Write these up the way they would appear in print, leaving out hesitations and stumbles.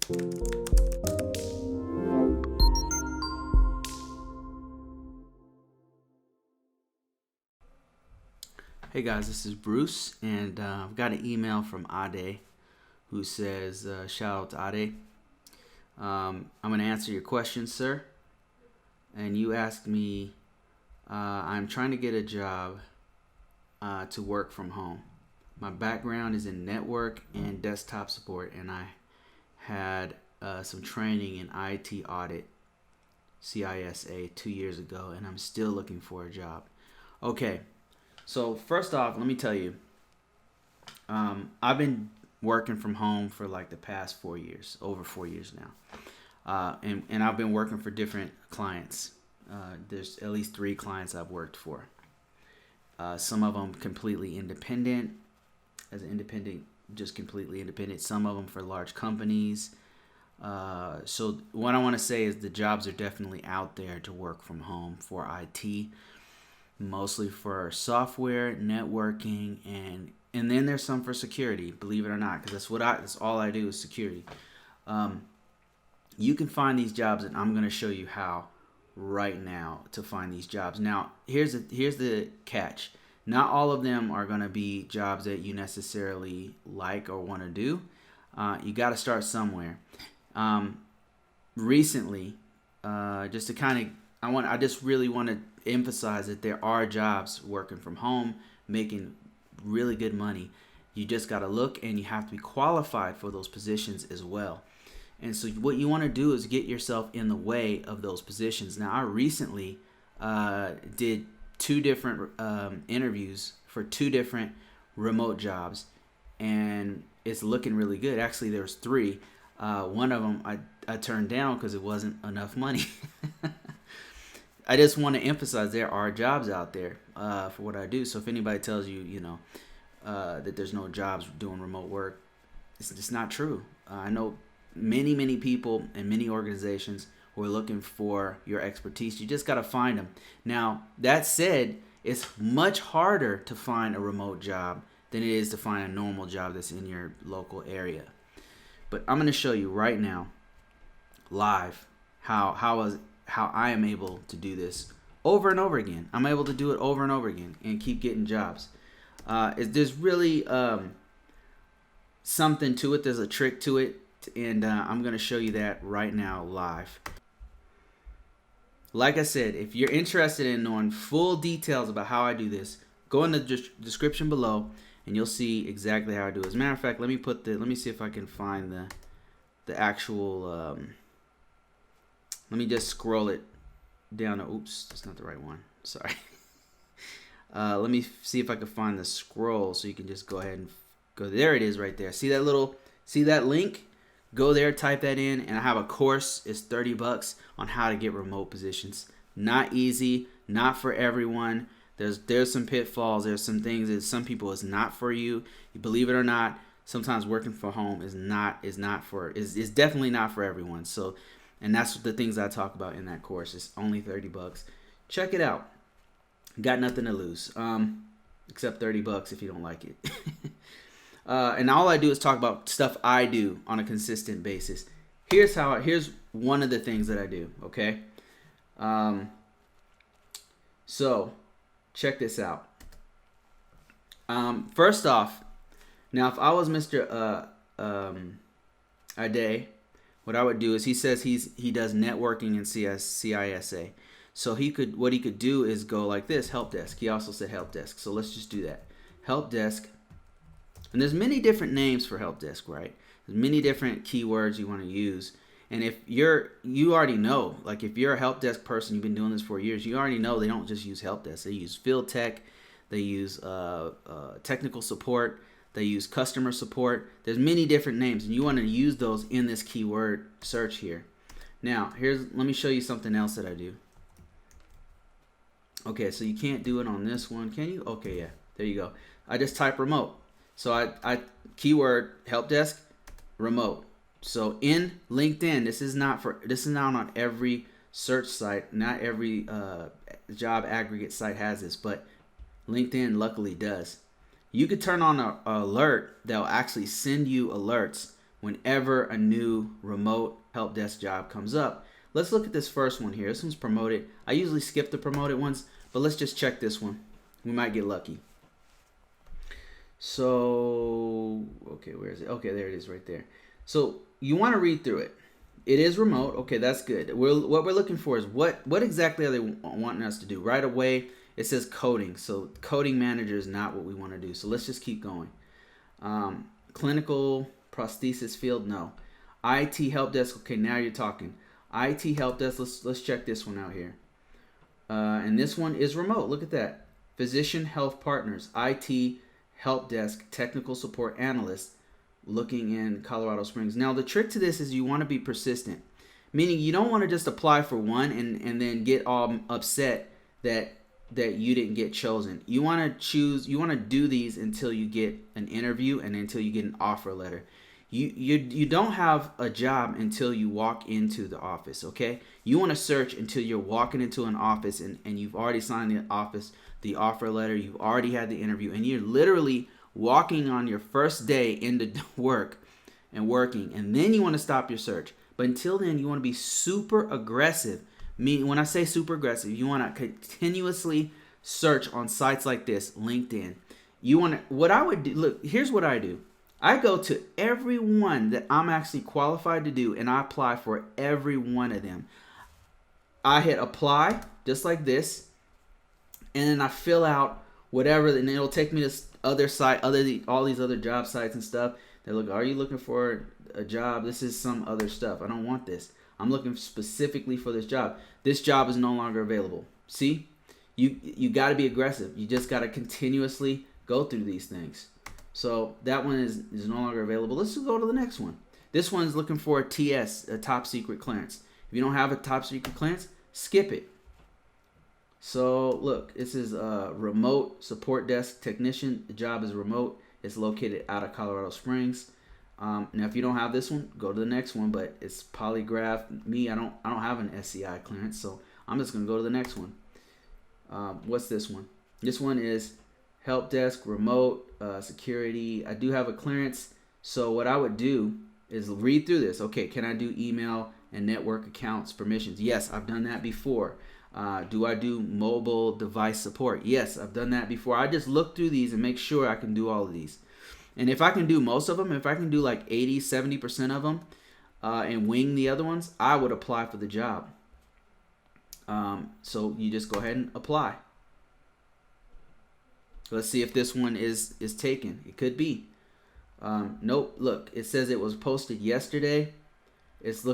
Hey guys, this is Bruce, and I've got an email from Ade who says, shout out to Ade. I'm going to answer your question, sir. And you asked me, I'm trying to get a job to work from home. My background is in network and desktop support, and I had some training in IT audit, CISA, 2 years ago, and I'm still looking for a job. Okay. So first off, let me tell you, I've been working from home for like the past 4 years, over 4 years now. And I've been working for different clients. There's at least 3 clients I've worked for. Some of them completely independent, as an independent, just completely independent. Some of them for large companies. So what I want to say is the jobs are definitely out there to work from home for IT. Mostly for software, networking, and then there's some for security, believe it or not, because that's all I do is security. You can find these jobs, and I'm going to show you how right now to find these jobs. Now, here's the catch. Not all of them are going to be jobs that you necessarily like or want to do. You got to start somewhere. Recently, just to kind of, I just really want to emphasize that there are jobs working from home, making really good money. You just got to look, and you have to be qualified for those positions as well. And so what you want to do is get yourself in the way of those positions. Now, I recently did 2 different interviews for 2 different remote jobs, and it's looking really good. Actually, there was 3. One of them I turned down because it wasn't enough money. I just want to emphasize there are jobs out there for what I do. So if anybody tells you, that there's no jobs doing remote work, it's just not true. I know many people and many organizations who are looking for your expertise. You just got to find them. Now, that said, it's much harder to find a remote job than it is to find a normal job that's in your local area. But I'm going to show you right now, live, how I am able to do this over and over again. I'm able to do it over and over again and keep getting jobs. There's really something to it. There's a trick to it, and I'm going to show you that right now live. Like I said, if you're interested in knowing full details about how I do this, go in the description below, and you'll see exactly how I do it. As a matter of fact, let me see if I can find the actual. Let me just scroll it down. Oops, that's not the right one. Sorry. Let me see if I can find the scroll so you can just go ahead and go. There it is right there. See that link? Go there, type that in, and I have a course. It's $30 on how to get remote positions. Not easy, not for everyone. There's some pitfalls. There's some things that some people is not for you. You believe it or not, sometimes working from home is definitely not for everyone. So, and that's the things I talk about in that course. It's only $30. Check it out. Got nothing to lose, except $30 if you don't like it. And all I do is talk about stuff I do on a consistent basis. Here's one of the things that I do. Okay. So check this out. First off, now if I was Mr. Ade, what I would do is he says he does networking in CISA. So what he could do is go like this, help desk. He also said help desk. So let's just do that. Help desk. And there's many different names for help desk, right? There's many different keywords you want to use. And if you already know, like if you're a help desk person, you've been doing this for years, you already know they don't just use help desk. They use field tech. They use technical support. They use customer support. There's many different names, and you want to use those in this keyword search here. Now, let me show you something else that I do. Okay, so you can't do it on this one, can you? Okay, yeah, there you go. I just type remote. So I keyword help desk, remote. So in LinkedIn, this is not on every search site. Not every job aggregate site has this, but LinkedIn luckily does. You could turn on an alert that'll actually send you alerts whenever a new remote help desk job comes up. Let's look at this first one here. This one's promoted. I usually skip the promoted ones, but let's just check this one. We might get lucky. So, okay, where is it? Okay, there it is right there. So you want to read through it. It is remote. Okay, that's good. What we're looking for is what exactly are they wanting us to do? Right away, it says coding. So coding manager is not what we want to do. So let's just keep going. Clinical prosthesis field, no. IT help desk. Okay, now you're talking. IT help desk. Let's check this one out here. And this one is remote. Look at that. Physician health partners. IT help desk technical support analyst. Looking in Colorado Springs. Now the trick to this is you want to be persistent, meaning you don't want to just apply for one and then get all upset that you didn't get chosen. You want to do these until you get an interview and until you get an offer letter. You don't have a job until you walk into the office, okay? You want to search until you're walking into an office and you've already signed the offer letter, you've already had the interview, and you're literally walking on your first day into work and working, and then you want to stop your search. But until then, you want to be super aggressive. When I say super aggressive, you want to continuously search on sites like this, LinkedIn. What I would do, look, here's what I do. I go to every one that I'm actually qualified to do, and I apply for every one of them. I hit apply, just like this, and then I fill out whatever, and it'll take me to other site, all these other job sites and stuff. They look, are you looking for a job? This is some other stuff. I don't want this. I'm looking specifically for this job. This job is no longer available. See, you got to be aggressive. You just got to continuously go through these things. So that one is no longer available. Let's go to the next one. This one's looking for a TS, a top secret clearance. If you don't have a top secret clearance, skip it. So look, this is a remote support desk technician. The job is remote. It's located out of Colorado Springs. Now, if you don't have this one, go to the next one. But it's polygraph. Me, I don't have an SCI clearance, so I'm just gonna go to the next one. What's this one? This one is help desk, remote, security. I do have a clearance. So what I would do is read through this. Okay, can I do email and network accounts permissions? Yes, I've done that before. Do I do mobile device support? Yes, I've done that before. I just look through these and make sure I can do all of these. And if I can do most of them, if I can do like 80, 70% of them and wing the other ones, I would apply for the job. So you just go ahead and apply. Let's see if this one is taken. It could be. Nope. Look, it says it was posted yesterday. Looks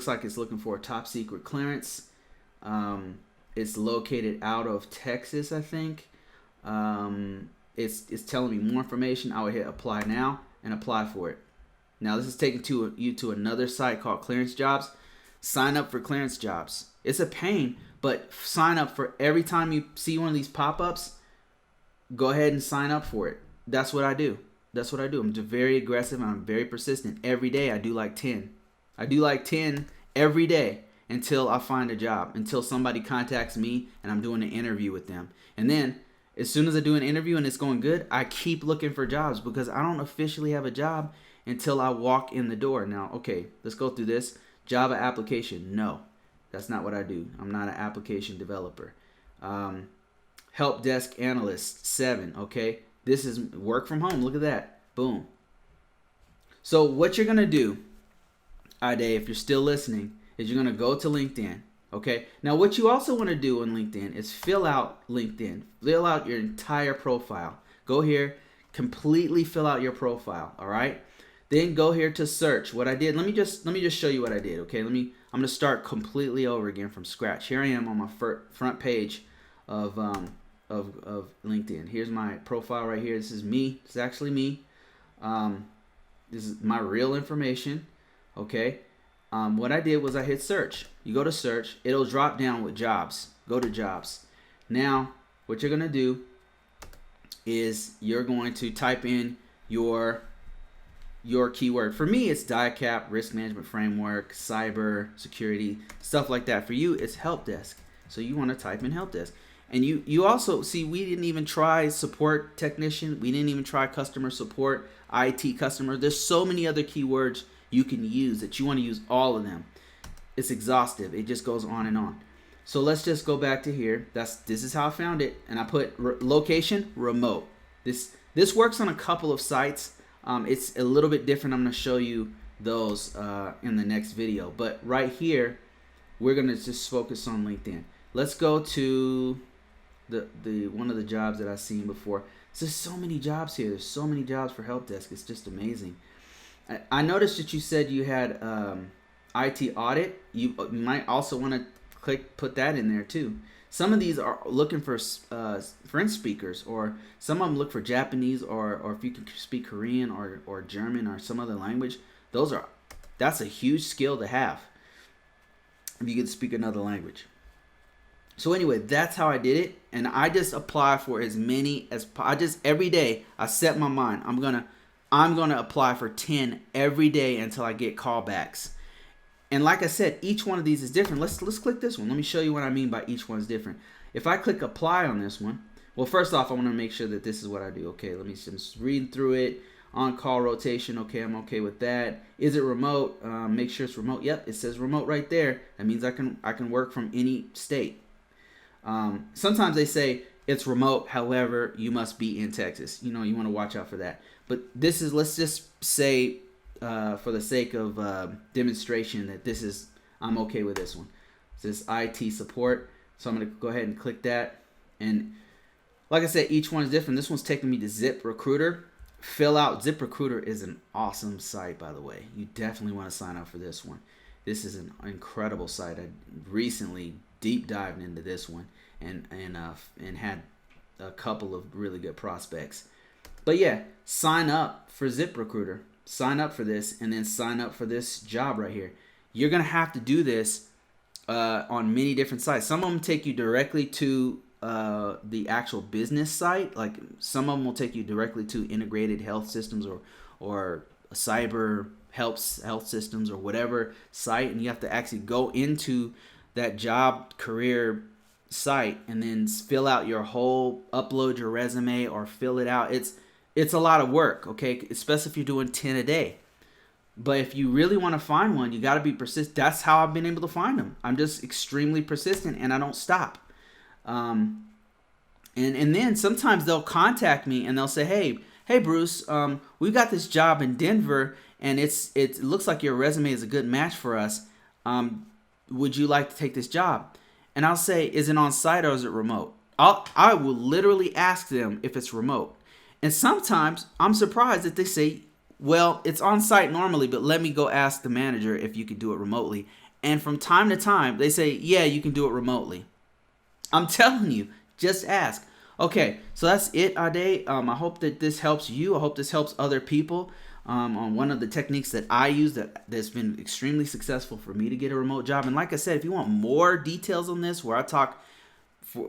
like it's looking for a top secret clearance. It's located out of Texas, I think. It's telling me more information. I would hit apply now and apply for it. Now this is taking you to another site called Clearance Jobs. Sign up for Clearance Jobs. It's a pain, but sign up for every time you see one of these pop-ups. Go ahead and sign up for it. That's what I do. I'm very aggressive and I'm very persistent. Every day I do like 10. I do like 10 every day until I find a job, until somebody contacts me and I'm doing an interview with them. And then as soon as I do an interview and it's going good, I keep looking for jobs because I don't officially have a job until I walk in the door. Now, okay, let's go through this. Java application. No, that's not what I do. I'm not an application developer. Help desk analyst 7. Okay, this is work from home. Look at that. Boom. So what you're going to do, Ide, if you're still listening, is you're going to go to LinkedIn. Okay. Now, what you also want to do on LinkedIn is fill out LinkedIn. Fill out your entire profile. Go here, completely fill out your profile. All right. Then go here to search. What I did, let me just show you what I did. Okay. I'm going to start completely over again from scratch. Here I am on my front page of LinkedIn. Here's my profile right here. This is me. It's actually me. This is my real information. Okay. What I did was I hit search. You go to search, it'll drop down with jobs. Go to jobs. Now, what you're going to do is you're going to type in your keyword. For me, it's DICAP, risk management framework, cyber security, stuff like that. For you, it's help desk. So you want to type in help desk. And you also see, we didn't even try support technician. We didn't even try customer support, IT customer. There's so many other keywords you can use that you want to use all of them. It's exhaustive. It just goes on and on. So let's just go back to here. This is how I found it, and I put location remote. This works on a couple of sites. It's a little bit different. I'm going to show you those in the next video. But right here, we're going to just focus on LinkedIn. Let's go to the one of the jobs that I've seen before. There's so many jobs here. There's so many jobs for help desk. It's just amazing. I noticed that you said you had IT audit. You might also want to put that in there too. Some of these are looking for French speakers, or some of them look for Japanese, or if you can speak Korean or German or some other language. That's a huge skill to have if you can speak another language. So anyway, that's how I did it, and I just apply for as many as every day. I set my mind. I'm gonna apply for 10 every day until I get callbacks. And like I said, each one of these is different. Let's click this one. Let me show you what I mean by each one is different. If I click apply on this one, well, first off, I want to make sure that this is what I do. Okay, let me just read through it. On call rotation. Okay, I'm okay with that. Is it remote? Make sure it's remote. Yep, it says remote right there. That means I can work from any state. Sometimes they say it's remote, however, you must be in Texas. You want to watch out for that. But this is, let's just say, for the sake of demonstration, that I'm okay with this one. This IT support. So I'm going to go ahead and click that. And like I said, each one is different. This one's taking me to ZipRecruiter. Fill out. ZipRecruiter is an awesome site, by the way. You definitely want to sign up for this one. This is an incredible site. I recently deep dived into this one and had a couple of really good prospects. But yeah, sign up for ZipRecruiter. Sign up for this, and then sign up for this job right here. You're gonna have to do this on many different sites. Some of them take you directly to the actual business site. Like some of them will take you directly to integrated health systems or cyber health systems or whatever site, and you have to actually go into that job career site and then fill out your whole, upload your resume or fill it out. It's a lot of work, okay, especially if you're doing 10 a day. But if you really want to find one, you got to be persistent. That's how I've been able to find them. I'm just extremely persistent, and I don't stop. And then sometimes they'll contact me and they'll say, hey Bruce, we've got this job in Denver, and it looks like your resume is a good match for us. Would you like to take this job? And I'll say, is it on site or is it remote? I will literally ask them if it's remote. And sometimes I'm surprised that they say, well, it's on site normally, but let me go ask the manager if you can do it remotely. And from time to time, they say, yeah, you can do it remotely. I'm telling you, just ask. Okay, so that's it, Ade. I hope that this helps you. I hope this helps other people on one of the techniques that I use that's been extremely successful for me to get a remote job. And like I said, if you want more details on this, where I talk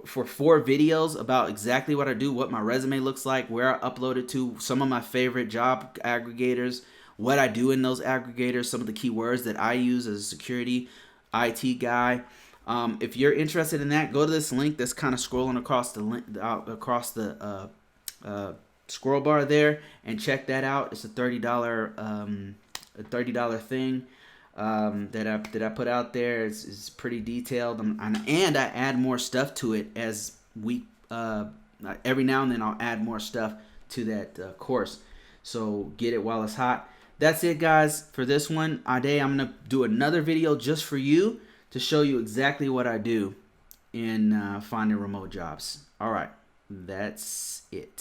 for 4 videos about exactly what I do, what my resume looks like, where I upload it to, some of my favorite job aggregators, what I do in those aggregators, some of the keywords that I use as a security IT guy. If you're interested in that, go to this link that's kind of scrolling across the scroll bar there and check that out. It's a $30 thing that I put out there. It's pretty detailed, and I add more stuff to it as every now and then I'll add more stuff to that course. So get it while it's hot. That's it, guys, for this one. Today I'm gonna do another video just for you to show you exactly what I do in finding remote jobs. All right, that's it.